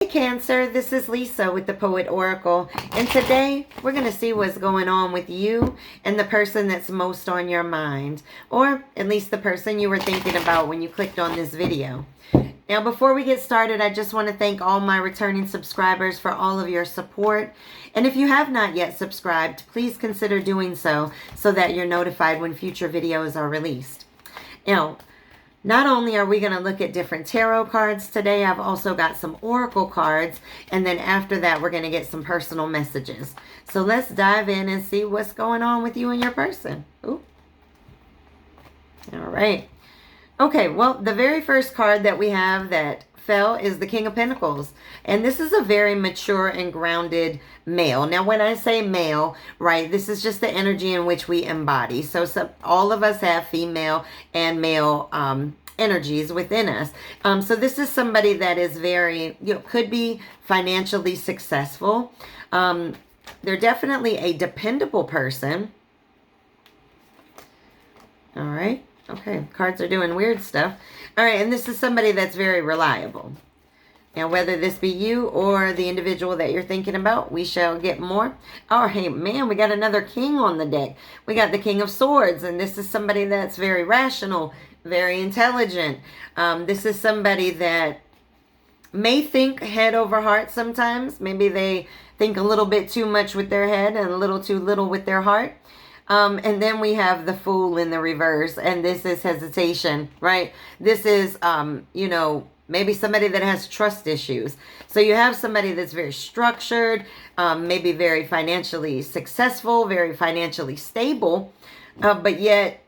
Hey Cancer, this is Lisa with the Poet Oracle, and today we're going to see what's going on with you and the person that's most on your mind, or at least the person you were thinking about when you clicked on this video. Now, before we get started, I just want to thank all my returning subscribers for all of your support, and if you have not yet subscribed, please consider doing so that you're notified when future videos are released. Now, not only are we going to look at different tarot cards today, I've also got some oracle cards, and then after that we're going to get some personal messages. So let's dive in and see what's going on with you and your person. Ooh. All right. Okay, well, the very first card that we have that fell is the King of Pentacles, and this is a very mature and grounded male. Now, when I say male, right, this is just the energy in which we embody. So all of us have female and male energies within us. So this is somebody that is very, could be financially successful. They're definitely a dependable person. All right. Okay, cards are doing weird stuff. All right, and this is somebody that's very reliable. Now, whether this be you or the individual that you're thinking about, we shall get more. Oh, hey, man, we got another king on the deck. We got the King of Swords, and this is somebody that's very rational, very intelligent. This is somebody that may think head over heart sometimes. Maybe they think a little bit too much with their head and a little too little with their heart. And then we have the Fool in the reverse, and this is hesitation, right? This is, maybe somebody that has trust issues. So you have somebody that's very structured, maybe very financially successful, very financially stable, but yet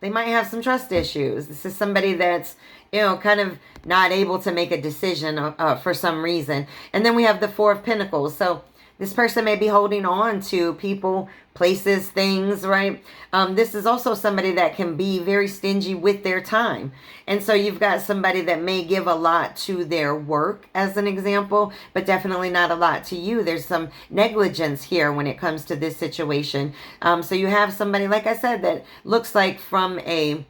they might have some trust issues. This is somebody that's, kind of not able to make a decision for some reason. And then we have the Four of Pentacles. So this person may be holding on to people, places, things, right? This is also somebody that can be very stingy with their time. And so you've got somebody that may give a lot to their work, as an example, but definitely not a lot to you. There's some negligence here when it comes to this situation. So you have somebody, like I said, that looks like from a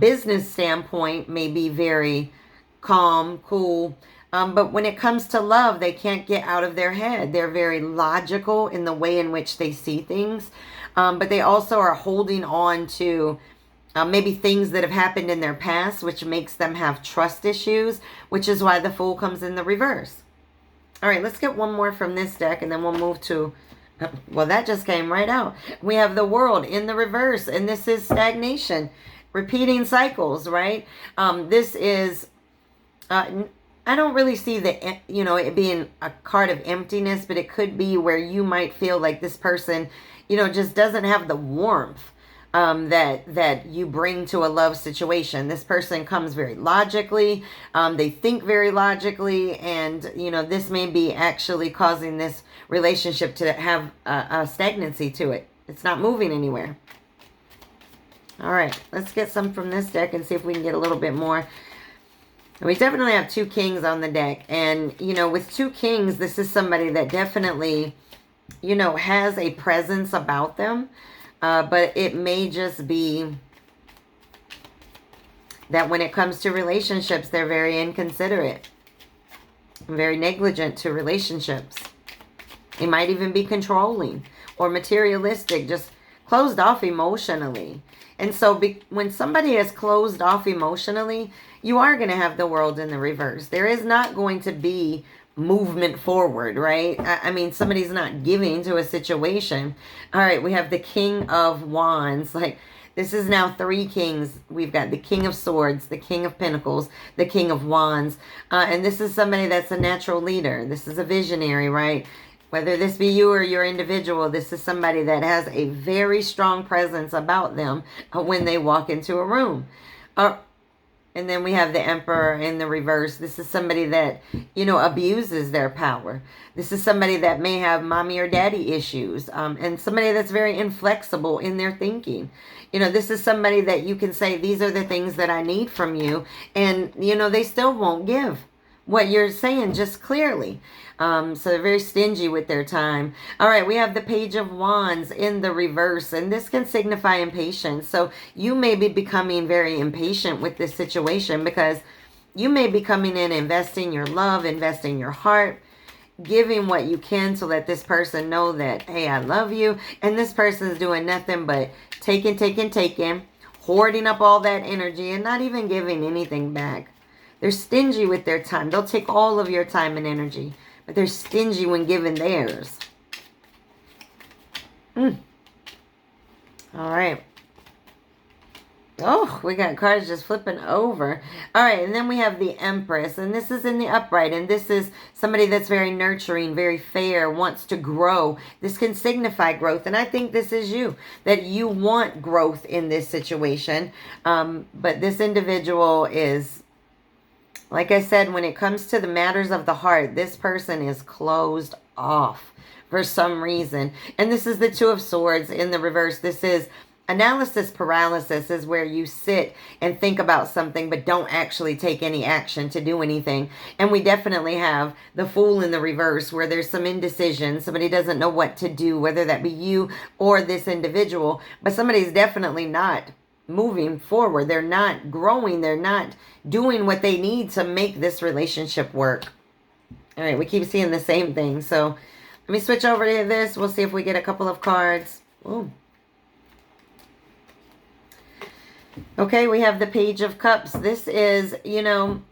business standpoint may be very calm, cool, but when it comes to love, they can't get out of their head. They're very logical in the way in which they see things. But they also are holding on to maybe things that have happened in their past, which makes them have trust issues, which is why the Fool comes in the reverse. All right, let's get one more from this deck, and then we'll move to, well, that just came right out. We have the World in the reverse, and this is stagnation, repeating cycles, right? This is... I don't really see the, it being a card of emptiness, but it could be where you might feel like this person, just doesn't have the warmth that you bring to a love situation. This person comes very logically. They think very logically, and, this may be actually causing this relationship to have a stagnancy to it. It's not moving anywhere. All right, let's get some from this deck and see if we can get a little bit more. We definitely have two kings on the deck. And, with two kings, this is somebody that definitely, has a presence about them. But it may just be that when it comes to relationships, they're very inconsiderate, very negligent to relationships. They might even be controlling or materialistic, just closed off emotionally. And so when somebody is closed off emotionally, you are going to have the World in the reverse. There is not going to be movement forward, right? I mean, somebody's not giving to a situation. All right, we have the King of Wands. Like, this is now three kings. We've got the King of Swords, the King of Pentacles, the King of Wands. And this is somebody that's a natural leader. This is a visionary, right? Whether this be you or your individual, this is somebody that has a very strong presence about them when they walk into a room. And then we have the Emperor in the reverse. This is somebody that, abuses their power. This is somebody that may have mommy or daddy issues. And somebody that's very inflexible in their thinking. This is somebody that you can say, these are the things that I need from you. And, they still won't give what you're saying just clearly. So they're very stingy with their time. All right, we have the Page of Wands in the reverse, and this can signify impatience. So you may be becoming very impatient with this situation because you may be coming in, investing your love, investing your heart, giving what you can to let this person know that, hey, I love you. And this person's doing nothing but taking, hoarding up all that energy and not even giving anything back. They're stingy with their time. They'll take all of your time and energy, but they're stingy when giving theirs. All right. Oh, we got cards just flipping over. All right, and then we have the Empress, and this is in the upright, and this is somebody that's very nurturing, very fair, wants to grow. This can signify growth, and I think this is you, that you want growth in this situation. But this individual is, like I said, when it comes to the matters of the heart, this person is closed off for some reason. And this is the Two of Swords in the reverse. This is analysis paralysis, is where you sit and think about something but don't actually take any action to do anything. And we definitely have the Fool in the reverse, where there's some indecision. Somebody doesn't know what to do, whether that be you or this individual. But somebody's definitely not moving forward. They're not growing. They're not doing what they need to make this relationship work. All right, we keep seeing the same thing. So let me switch over to this. We'll see if we get a couple of cards. Ooh. Okay, we have the Page of Cups. This is, you know,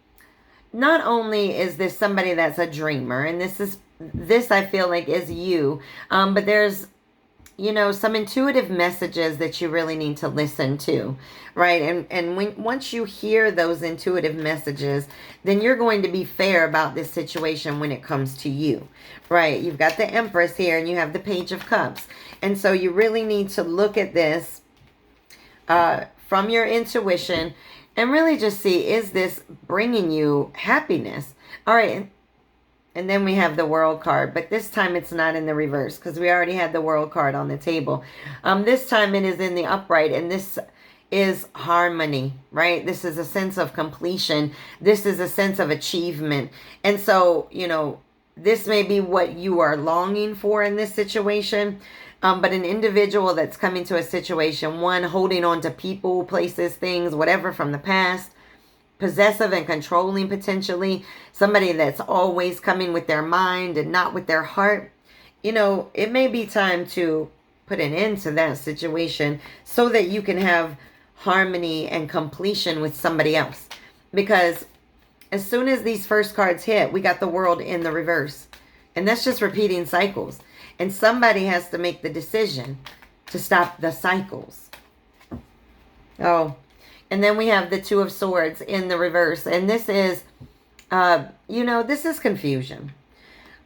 not only is this somebody that's a dreamer, and this I feel like is you, but there's, you know, some intuitive messages that you really need to listen to, right? And once you hear those intuitive messages, then you're going to be fair about this situation when it comes to you, right? You've got the Empress here, and you have the Page of Cups. And so you really need to look at this from your intuition and really just see, is this bringing you happiness? All right. And then we have the World card, but this time it's not in the reverse because we already had the World card on the table. This time it is in the upright, and this is harmony, right? This is a sense of completion. This is a sense of achievement. And so, you know, this may be what you are longing for in this situation. But an individual that's coming to a situation, one, holding on to people, places, things, whatever from the past, possessive and controlling potentially, somebody that's always coming with their mind and not with their heart, you know, it may be time to put an end to that situation so that you can have harmony and completion with somebody else. Because as soon as these first cards hit, we got the World in the reverse. And that's just repeating cycles. And somebody has to make the decision to stop the cycles. Oh, and then we have the Two of Swords in the reverse. And this is, you know, this is confusion.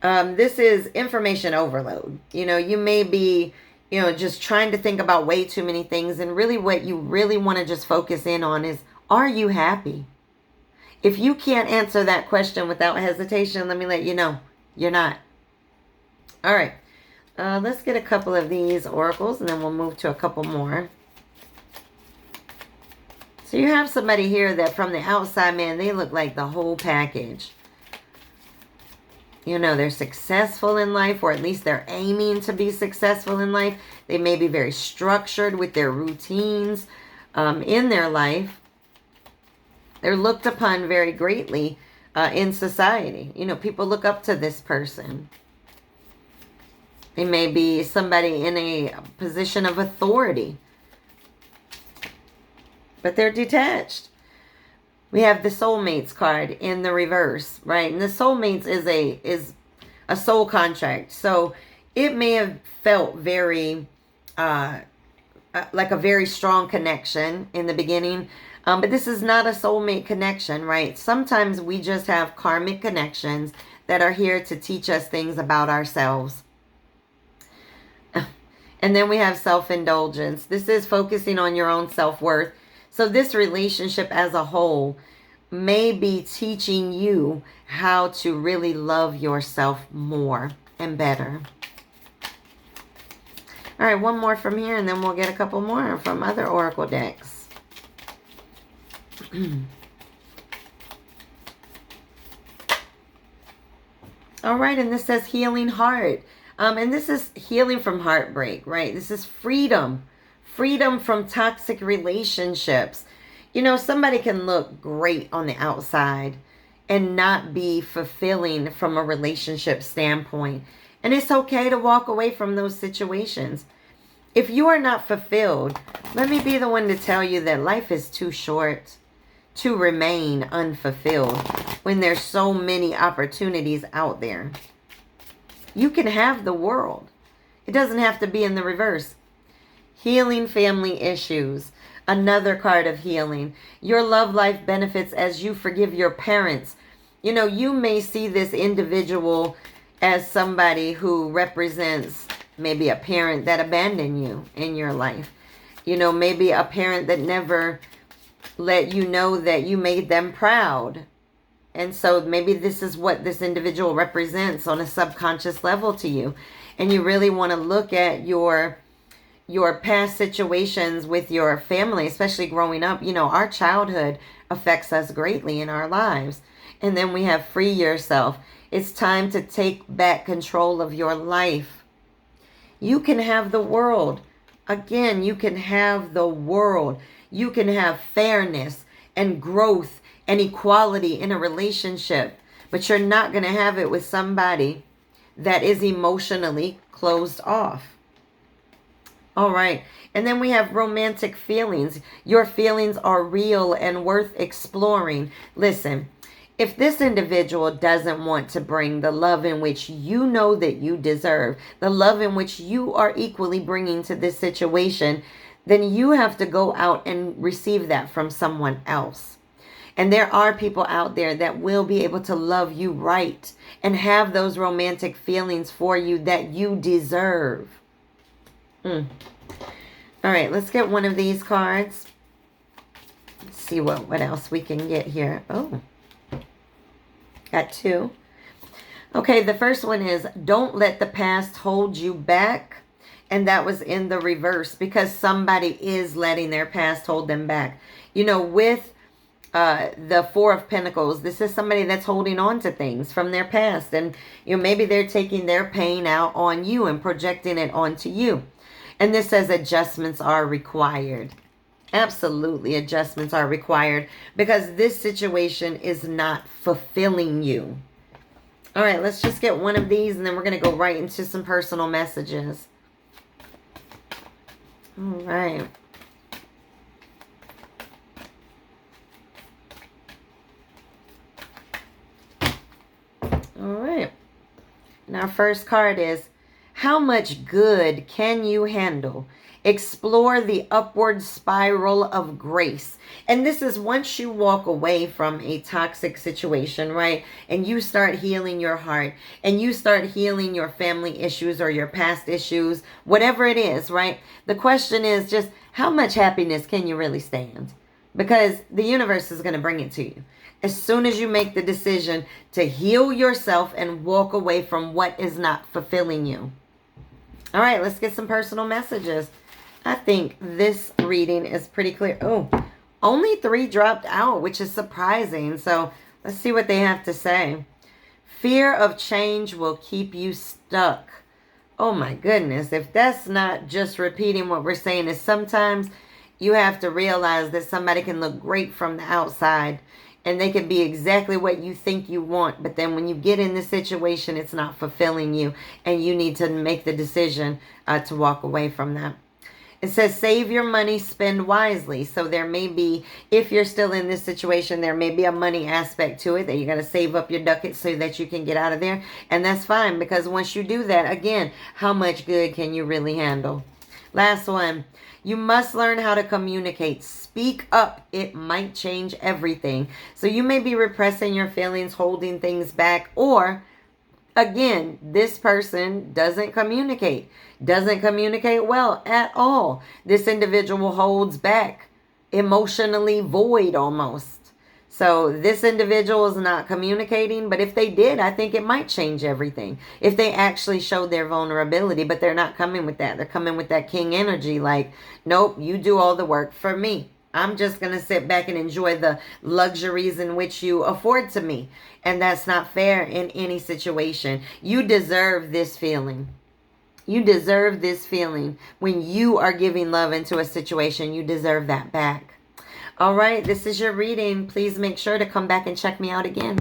This is information overload. You know, you may be, you know, just trying to think about way too many things. And really what you really want to just focus in on is, are you happy? If you can't answer that question without hesitation, let me let you know, you're not. All right. Let's get a couple of these oracles, and then we'll move to a couple more. So you have somebody here that from the outside, man, they look like the whole package. You know, they're successful in life, or at least they're aiming to be successful in life. They may be very structured with their routines in their life. They're looked upon very greatly in society. You know, people look up to this person. They may be somebody in a position of authority, but they're detached. We have the Soulmates card in the reverse, right? And the Soulmates is a soul contract. So it may have felt very, like a very strong connection in the beginning, but this is not a soulmate connection, right? Sometimes we just have karmic connections that are here to teach us things about ourselves. And then we have self-indulgence. This is focusing on your own self-worth. So this relationship as a whole may be teaching you how to really love yourself more and better. All right, one more from here, and then we'll get a couple more from other oracle decks. All right, and this says healing heart. And this is healing from heartbreak, right? This is freedom. Freedom from toxic relationships. You know, somebody can look great on the outside and not be fulfilling from a relationship standpoint. And it's okay to walk away from those situations. If you are not fulfilled, let me be the one to tell you that life is too short to remain unfulfilled when there's so many opportunities out there. You can have the world. It doesn't have to be in the reverse. Healing family issues. Another card of healing. Your love life benefits as you forgive your parents. You know, you may see this individual as somebody who represents maybe a parent that abandoned you in your life. You know, maybe a parent that never let you know that you made them proud. And so maybe this is what this individual represents on a subconscious level to you. And you really want to look at your past situations with your family, especially growing up. You know, our childhood affects us greatly in our lives. And then we have free yourself. It's time to take back control of your life. You can have the world. Again, you can have the world. You can have fairness and growth and equality in a relationship. But you're not going to have it with somebody that is emotionally closed off. All right. And then we have romantic feelings. Your feelings are real and worth exploring. Listen, if this individual doesn't want to bring the love in which you know that you deserve, the love in which you are equally bringing to this situation, then you have to go out and receive that from someone else. And there are people out there that will be able to love you right and have those romantic feelings for you that you deserve. All right, let's get one of these cards. Let's see what else we can get here. Oh, got two. Okay, the first one is don't let the past hold you back. And that was in the reverse because somebody is letting their past hold them back. You know, with the Four of Pentacles, this is somebody that's holding on to things from their past. And, you know, maybe they're taking their pain out on you and projecting it onto you. And this says adjustments are required. Absolutely, adjustments are required because this situation is not fulfilling you. All right, let's just get one of these and then we're going to go right into some personal messages. All right. All right. And our first card is, how much good can you handle? Explore the upward spiral of grace. And this is once you walk away from a toxic situation, right? And you start healing your heart and you start healing your family issues or your past issues, whatever it is, right? The question is just how much happiness can you really stand? Because the universe is going to bring it to you. As soon as you make the decision to heal yourself and walk away from what is not fulfilling you. All right, let's get some personal messages. I think this reading is pretty clear. Oh, only 3 dropped out, which is surprising. So let's see what they have to say. Fear of change will keep you stuck. Oh my goodness. If that's not just repeating what we're saying, is sometimes you have to realize that somebody can look great from the outside and they can be exactly what you think you want. But then when you get in this situation, it's not fulfilling you and you need to make the decision to walk away from that. It says save your money, spend wisely. So there may be, if you're still in this situation, there may be a money aspect to it that you got to save up your ducats so that you can get out of there. And that's fine because once you do that, again, how much good can you really handle? Last one. You must learn how to communicate. Speak up. It might change everything. So you may be repressing your feelings, holding things back, or again, this person doesn't communicate well at all. This individual holds back, emotionally void almost. So this individual is not communicating, but if they did, I think it might change everything. If they actually showed their vulnerability, but they're not coming with that. They're coming with that king energy like, nope, you do all the work for me. I'm just going to sit back and enjoy the luxuries in which you afford to me. And that's not fair in any situation. You deserve this feeling. You deserve this feeling. When you are giving love into a situation, you deserve that back. All right, this is your reading. Please make sure to come back and check me out again.